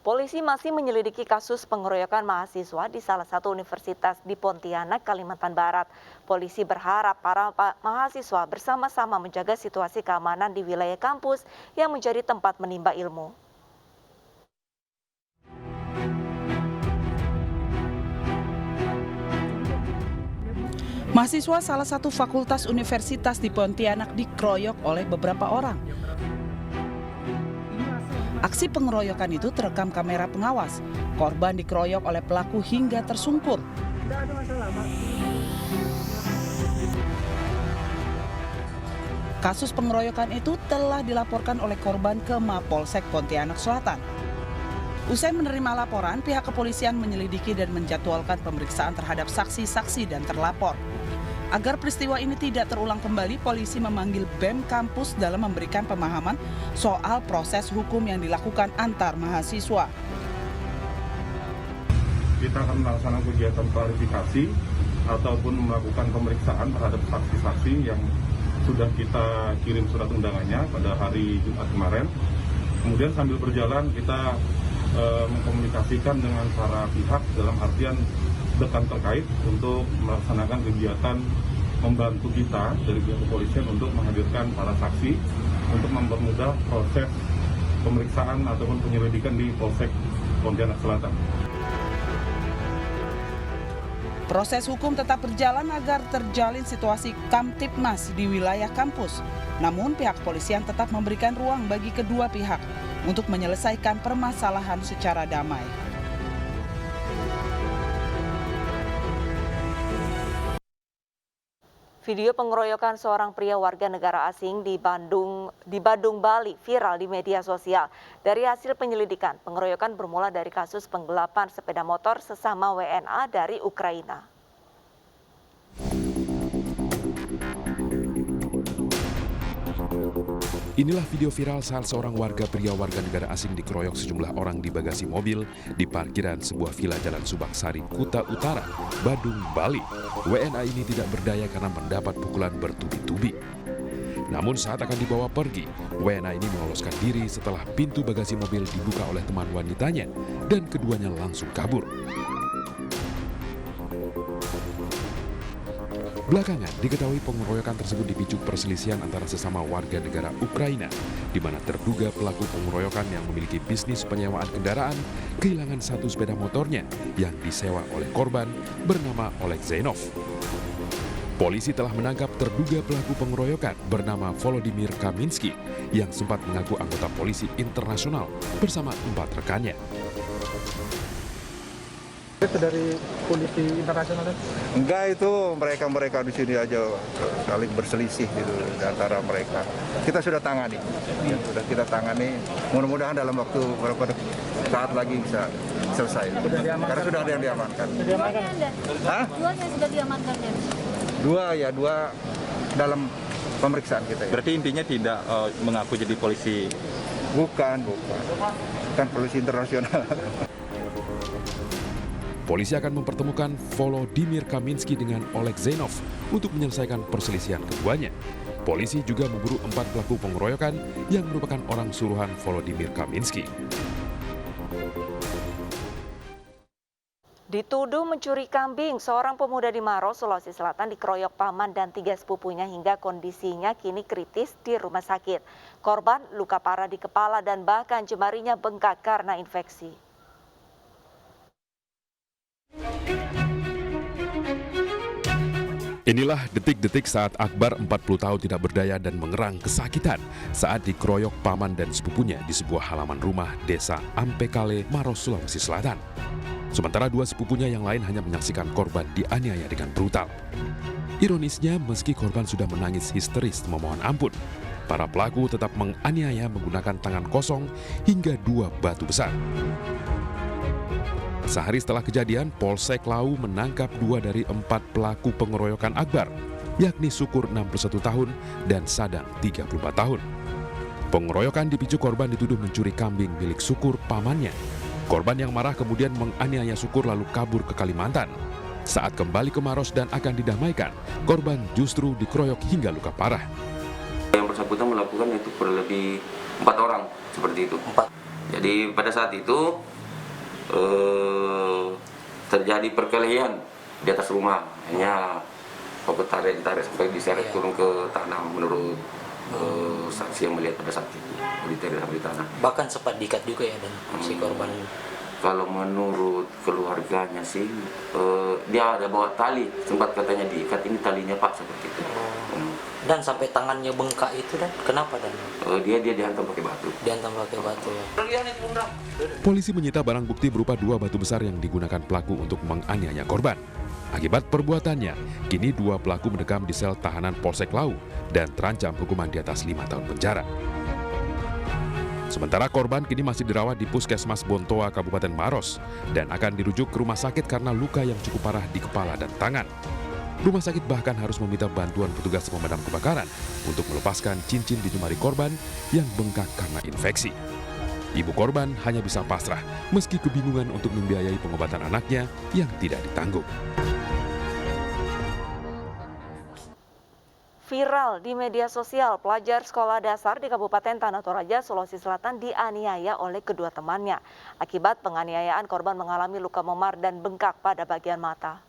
Polisi masih menyelidiki kasus pengeroyokan mahasiswa di salah satu universitas di Pontianak, Kalimantan Barat. Polisi berharap para mahasiswa bersama-sama menjaga situasi keamanan di wilayah kampus yang menjadi tempat menimba ilmu. Mahasiswa salah satu fakultas universitas di Pontianak dikeroyok oleh beberapa orang. Aksi pengeroyokan itu terekam kamera pengawas. Korban dikeroyok oleh pelaku hingga tersungkur. Kasus pengeroyokan itu telah dilaporkan oleh korban ke Mapolsek Pontianak Selatan. Usai menerima laporan, pihak kepolisian menyelidiki dan menjadwalkan pemeriksaan terhadap saksi-saksi dan terlapor. Agar peristiwa ini tidak terulang kembali, polisi memanggil BEM kampus dalam memberikan pemahaman soal proses hukum yang dilakukan antar mahasiswa. Kita akan melaksanakan kegiatan klarifikasi ataupun melakukan pemeriksaan terhadap saksi-saksi yang sudah kita kirim surat undangannya pada hari Jumat kemarin. Kemudian sambil berjalan kita mengkomunikasikan dengan para pihak dalam artian dekan terkait untuk melaksanakan kegiatan membantu kita dari pihak kepolisian untuk menghadirkan para saksi untuk mempermudah proses pemeriksaan ataupun penyelidikan di Polsek Pontianak Selatan. Proses hukum tetap berjalan agar terjalin situasi kamtipmas di wilayah kampus. Namun pihak kepolisian tetap memberikan ruang bagi kedua pihak untuk menyelesaikan permasalahan secara damai. Video pengeroyokan seorang pria warga negara asing di Badung, Bali viral di media sosial. Dari hasil penyelidikan, pengeroyokan bermula dari kasus penggelapan sepeda motor sesama WNA dari Ukraina. Inilah video viral saat seorang warga pria warga negara asing dikeroyok sejumlah orang di bagasi mobil di parkiran sebuah villa Jalan Subaksari, Kuta Utara, Badung, Bali. WNA ini tidak berdaya karena mendapat pukulan bertubi-tubi. Namun saat akan dibawa pergi, WNA ini meloloskan diri setelah pintu bagasi mobil dibuka oleh teman wanitanya dan keduanya langsung kabur. Belakangan diketahui pengeroyokan tersebut dipicu perselisihan antara sesama warga negara Ukraina, di mana terduga pelaku pengeroyokan yang memiliki bisnis penyewaan kendaraan kehilangan satu sepeda motornya yang disewa oleh korban bernama Oleg Zainov. Polisi telah menangkap terduga pelaku pengeroyokan bernama Volodymyr Kaminski yang sempat mengaku anggota polisi internasional bersama 4 rekannya. Itu dari polisi internasional? Enggak, itu mereka di sini aja saling berselisih gitu antara mereka. Kita sudah tangani, sudah kita tangani. Mudah-mudahan dalam waktu beberapa saat lagi bisa selesai. Karena sudah ada yang diamankan. Hah? Dua yang sudah diamankan ya? Dua dalam pemeriksaan kita. Ya. Berarti intinya tidak mengaku jadi polisi? Bukan polisi internasional. Polisi akan mempertemukan Volodymyr Kaminski dengan Oleg Zainov untuk menyelesaikan perselisihan keduanya. Polisi juga memburu 4 pelaku pengeroyokan yang merupakan orang suruhan Volodymyr Kaminski. Dituduh mencuri kambing, seorang pemuda di Maros, Sulawesi Selatan dikeroyok paman dan 3 sepupunya hingga kondisinya kini kritis di rumah sakit. Korban luka parah di kepala dan bahkan jemarinya bengkak karena infeksi. Inilah detik-detik saat Akbar 40 tahun tidak berdaya dan mengerang kesakitan saat dikeroyok paman dan sepupunya di sebuah halaman rumah desa Ampekale, Maros, Sulawesi Selatan. Sementara 2 sepupunya yang lain hanya menyaksikan korban dianiaya dengan brutal. Ironisnya, meski korban sudah menangis histeris memohon ampun, para pelaku tetap menganiaya menggunakan tangan kosong hingga 2 batu besar. Sehari setelah kejadian, Polsek Lau menangkap 2 dari 4 pelaku pengeroyokan Akbar, yakni Syukur 61 tahun dan Sadang 34 tahun. Pengeroyokan dipicu korban dituduh mencuri kambing milik Syukur pamannya. Korban yang marah kemudian menganiaya Syukur lalu kabur ke Kalimantan. Saat kembali ke Maros dan akan didamaikan, korban justru dikeroyok hingga luka parah. Yang bersangkutan melakukan itu kurang lebih 4 orang seperti itu. 4. Jadi pada saat itu terjadi perkelahian di atas rumah. Hanya tarik sampai diseret turun ke tanah menurut saksi yang melihat pada saat itu, ditarik sampai di tanah. Bahkan sempat diikat juga ya dan si korban. Kalau menurut keluarganya sih, dia ada bawa tali, sempat katanya diikat, ini talinya Pak, seperti itu. Dan sampai tangannya bengkak itu, dan kenapa dan? Dia dihantam pakai batu. Dihantam pakai batu ya. Polisi menyita barang bukti berupa 2 batu besar yang digunakan pelaku untuk menganiaya korban. Akibat perbuatannya, kini 2 pelaku mendekam di sel tahanan Polsek Lau dan terancam hukuman di atas 5 tahun penjara. Sementara korban kini masih dirawat di Puskesmas Bontoa, Kabupaten Maros, dan akan dirujuk ke rumah sakit karena luka yang cukup parah di kepala dan tangan. Rumah sakit bahkan harus meminta bantuan petugas pemadam kebakaran untuk melepaskan cincin di jemari korban yang bengkak karena infeksi. Ibu korban hanya bisa pasrah meski kebingungan untuk membiayai pengobatan anaknya yang tidak ditanggung. Viral di media sosial, pelajar sekolah dasar di Kabupaten Tanah Toraja, Sulawesi Selatan dianiaya oleh kedua temannya. Akibat penganiayaan, korban mengalami luka memar dan bengkak pada bagian mata.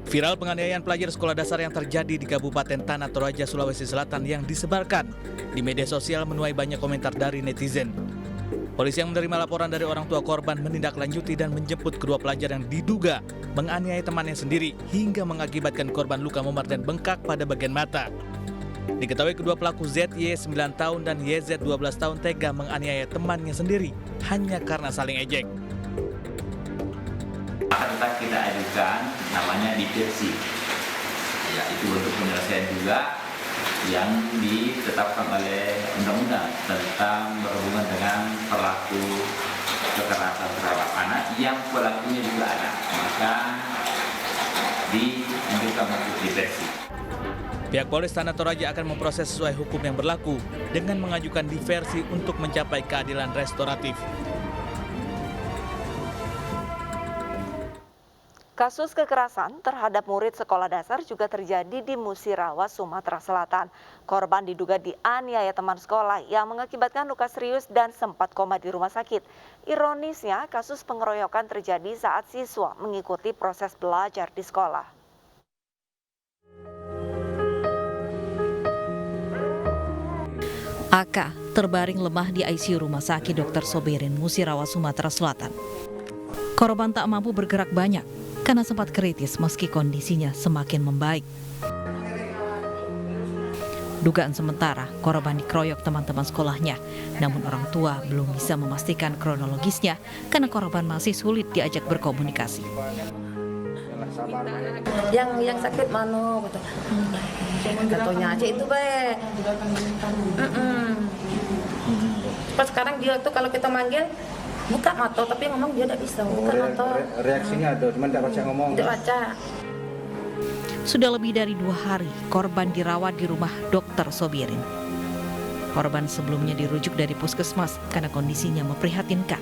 Viral penganiayaan pelajar sekolah dasar yang terjadi di Kabupaten Tanah Toraja, Sulawesi Selatan yang disebarkan di media sosial menuai banyak komentar dari netizen. Polisi yang menerima laporan dari orang tua korban menindaklanjuti dan menjemput kedua pelajar yang diduga menganiaya temannya sendiri hingga mengakibatkan korban luka memar dan bengkak pada bagian mata. Diketahui kedua pelaku ZY 9 tahun dan YZ 12 tahun tega menganiaya temannya sendiri hanya karena saling ejek. Tetap kita ajukan namanya diversi, ya itu untuk penyelesaian juga yang ditetapkan oleh undang-undang tentang berhubungan dengan pelaku kekerasan terhadap anak yang pelakunya juga anak, maka diambilkan untuk diversi. Pihak Polres Tanah Toraja akan memproses sesuai hukum yang berlaku dengan mengajukan diversi untuk mencapai keadilan restoratif. Kasus kekerasan terhadap murid sekolah dasar juga terjadi di Musirawa, Sumatera Selatan. Korban diduga dianiaya teman sekolah yang mengakibatkan luka serius dan sempat koma di rumah sakit. Ironisnya, kasus pengeroyokan terjadi saat siswa mengikuti proses belajar di sekolah. AK terbaring lemah di ICU Rumah Sakit Dr. Sobirin, Musirawa, Sumatera Selatan. Korban tak mampu bergerak banyak karena sempat kritis meski kondisinya semakin membaik. Dugaan sementara, korban dikeroyok teman-teman sekolahnya, namun orang tua belum bisa memastikan kronologisnya karena korban masih sulit diajak berkomunikasi. Yang sakit mana gitu. Katanya aja itu baik. Pas sekarang dia tuh kalau kita manggil buka mata tapi ngomong dia tidak bisa buka mata. Reaksinya ada, cuma tidak baca ngomong. Tidak baca. Sudah lebih dari 2 hari korban dirawat di rumah Dr. Sobirin. Korban sebelumnya dirujuk dari puskesmas karena kondisinya memprihatinkan.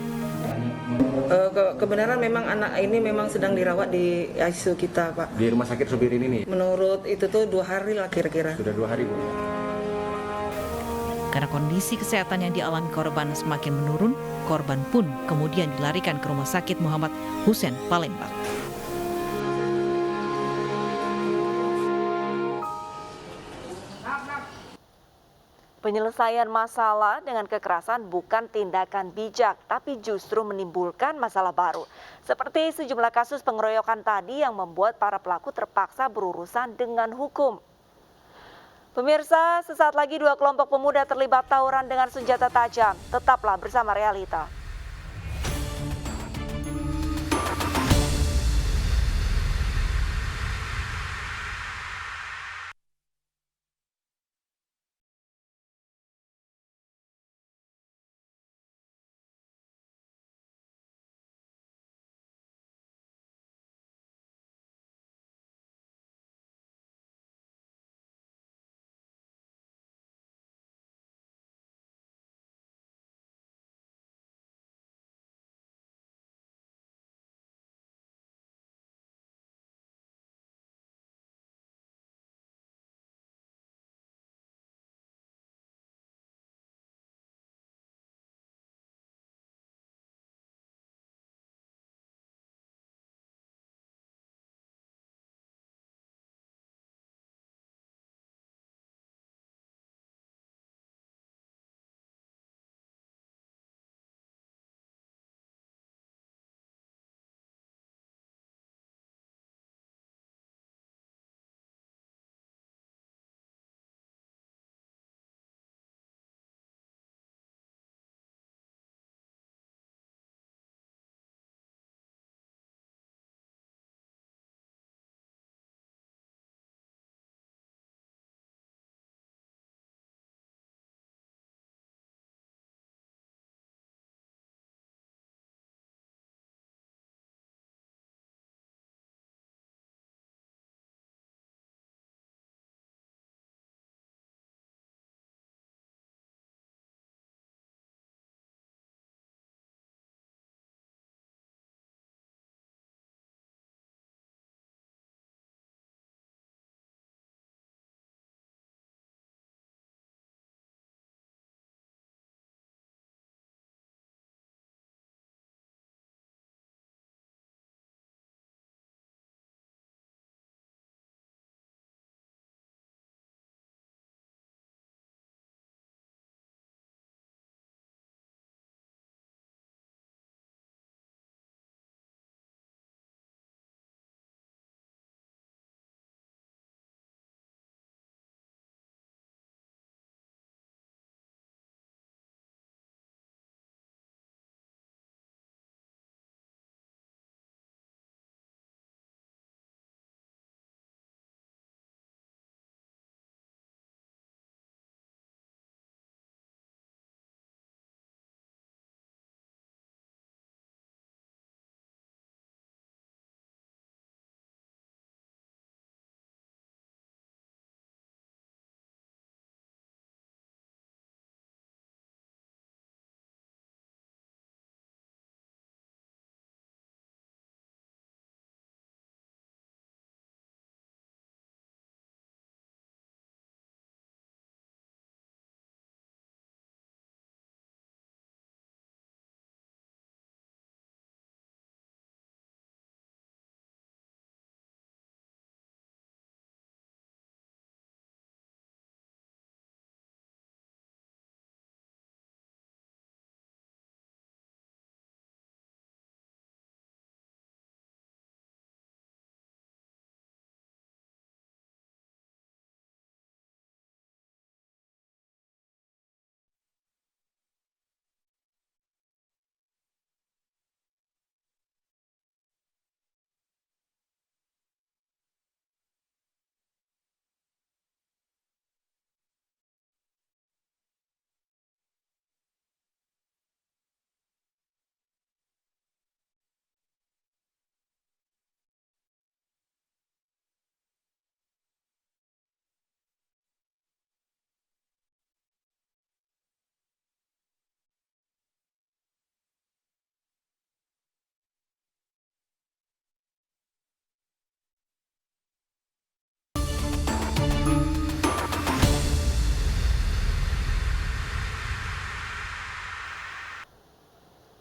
Kebenaran memang anak ini memang sedang dirawat di ICU kita, Pak. Di rumah sakit Sobirin ini? Menurut itu tuh 2 hari lah kira-kira. Sudah 2 hari, Bu. Karena kondisi kesehatan yang dialami korban semakin menurun, korban pun kemudian dilarikan ke Rumah Sakit Muhammad Hussein, Palembang. Penyelesaian masalah dengan kekerasan bukan tindakan bijak, tapi justru menimbulkan masalah baru. Seperti sejumlah kasus pengeroyokan tadi yang membuat para pelaku terpaksa berurusan dengan hukum. Pemirsa, sesaat lagi 2 kelompok pemuda terlibat tawuran dengan senjata tajam. Tetaplah bersama Realita.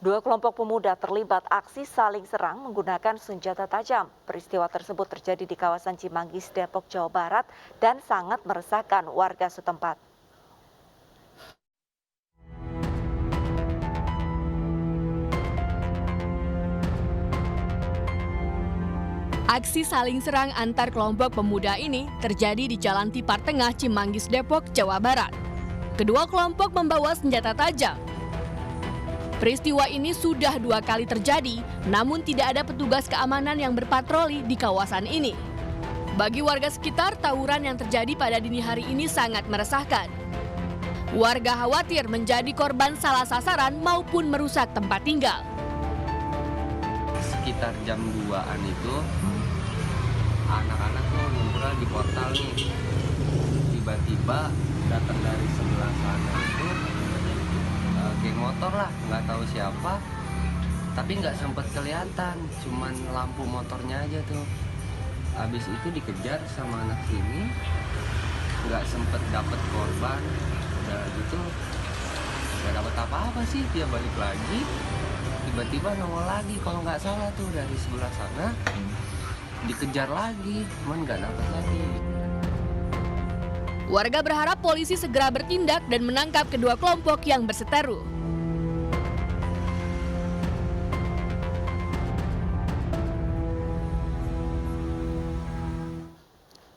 Dua kelompok pemuda terlibat aksi saling serang menggunakan senjata tajam. Peristiwa tersebut terjadi di kawasan Cimanggis, Depok, Jawa Barat dan sangat meresahkan warga setempat. Aksi saling serang antar kelompok pemuda ini terjadi di Jalan Tipar Tengah, Cimanggis, Depok, Jawa Barat. Kedua kelompok membawa senjata tajam. Peristiwa ini sudah 2 kali terjadi, namun tidak ada petugas keamanan yang berpatroli di kawasan ini. Bagi warga sekitar, tawuran yang terjadi pada dini hari ini sangat meresahkan. Warga khawatir menjadi korban salah sasaran maupun merusak tempat tinggal. Sekitar jam 2-an itu, anak-anak tuh ngumpul di portal nih. Tiba-tiba datang dari sebelah sana itu geng motor lah, nggak tahu siapa, tapi nggak sempat kelihatan, cuman lampu motornya aja tuh. Habis itu dikejar sama anak sini, nggak sempet dapet korban, udah gitu nggak dapet apa-apa sih. Dia balik lagi, tiba-tiba nongol lagi, kalau nggak salah tuh dari sebelah sana, dikejar lagi, cuman nggak dapet lagi. Warga berharap polisi segera bertindak dan menangkap kedua kelompok yang berseteru.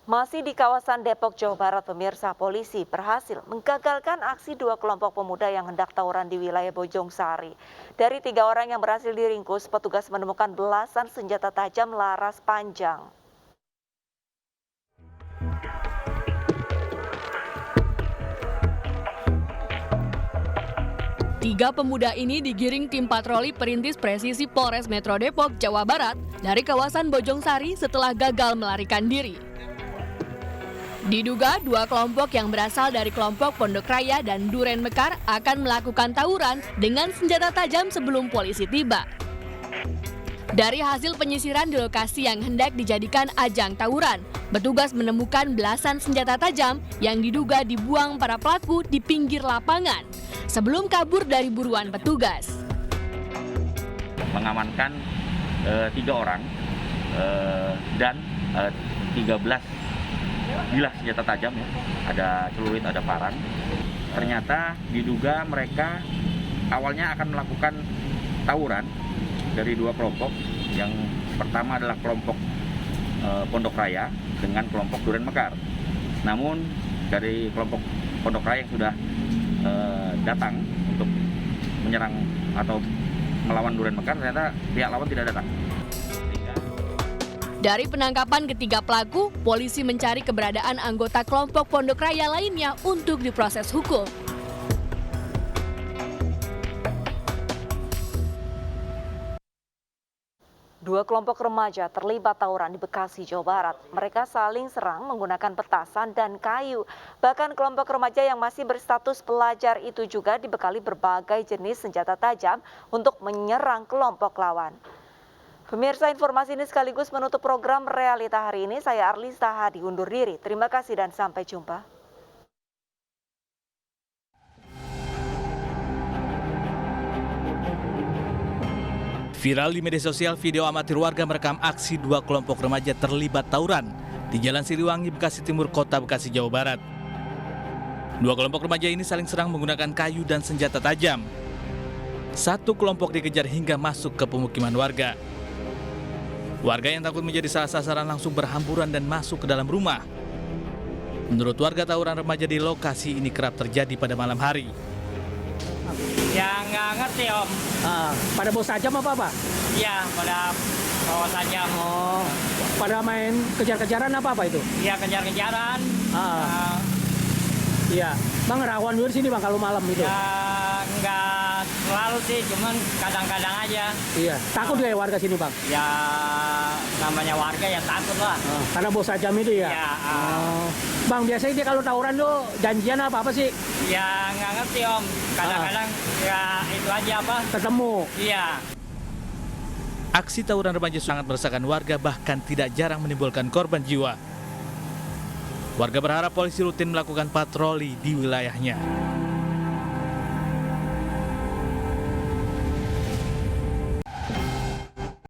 Masih di kawasan Depok, Jawa Barat, pemirsa, polisi berhasil menggagalkan aksi dua kelompok pemuda yang hendak tawuran di wilayah Bojongsari. Dari 3 orang yang berhasil diringkus, petugas menemukan belasan senjata tajam laras panjang. Tiga pemuda ini digiring tim patroli perintis presisi Polres Metro Depok, Jawa Barat dari kawasan Bojongsari setelah gagal melarikan diri. Diduga 2 kelompok yang berasal dari kelompok Pondok Raya dan Duren Mekar akan melakukan tawuran dengan senjata tajam sebelum polisi tiba. Dari hasil penyisiran di lokasi yang hendak dijadikan ajang tawuran, petugas menemukan belasan senjata tajam yang diduga dibuang para pelaku di pinggir lapangan sebelum kabur dari buruan petugas. Mengamankan 3 orang dan 13 bilah senjata tajam, ya. Ada celurit, ada parang. Ternyata diduga mereka awalnya akan melakukan tawuran dari 2 kelompok. Yang pertama adalah kelompok Pondok Raya dengan kelompok Duren Mekar. Namun dari kelompok Pondok Raya yang sudah datang untuk menyerang atau melawan Duren Mekar, ternyata pihak lawan tidak datang. Dari penangkapan ketiga pelaku, polisi mencari keberadaan anggota kelompok Pondok Raya lainnya untuk diproses hukum. Dua kelompok remaja terlibat tawuran di Bekasi, Jawa Barat. Mereka saling serang menggunakan petasan dan kayu. Bahkan kelompok remaja yang masih berstatus pelajar itu juga dibekali berbagai jenis senjata tajam untuk menyerang kelompok lawan. Pemirsa, informasi ini sekaligus menutup program Realita hari ini. Saya Arlis Tahadi undur diri. Terima kasih dan sampai jumpa. Viral di media sosial, video amatir warga merekam aksi 2 kelompok remaja terlibat tawuran di Jalan Siliwangi, Bekasi Timur, Kota Bekasi, Jawa Barat. 2 kelompok remaja ini saling serang menggunakan kayu dan senjata tajam. 1 kelompok dikejar hingga masuk ke pemukiman warga. Warga yang takut menjadi salah sasaran langsung berhamburan dan masuk ke dalam rumah. Menurut warga, tawuran remaja di lokasi ini kerap terjadi pada malam hari. Ya nggak ngerti om. Pada bawa sajam apa? Iya, pada bawa sajam. Oh, pada main kejar-kejaran apa itu? Iya, kejar-kejaran. Iya, Bang rawan dulu di sini Bang kalau malam itu. Ya nggak selalu sih, cuman kadang-kadang aja. Iya, takut ya warga sini Bang? Ya namanya warga ya takut lah. Karena bawa sajam itu ya? Iya. Bang, biasanya dia kalau tawuran tuh janjian apa sih? Ya nggak ngerti om. Kadang-kadang ya itu aja apa? Ketemu. Iya. Aksi tawuran remaja sangat meresahkan warga, bahkan tidak jarang menimbulkan korban jiwa. Warga berharap polisi rutin melakukan patroli di wilayahnya.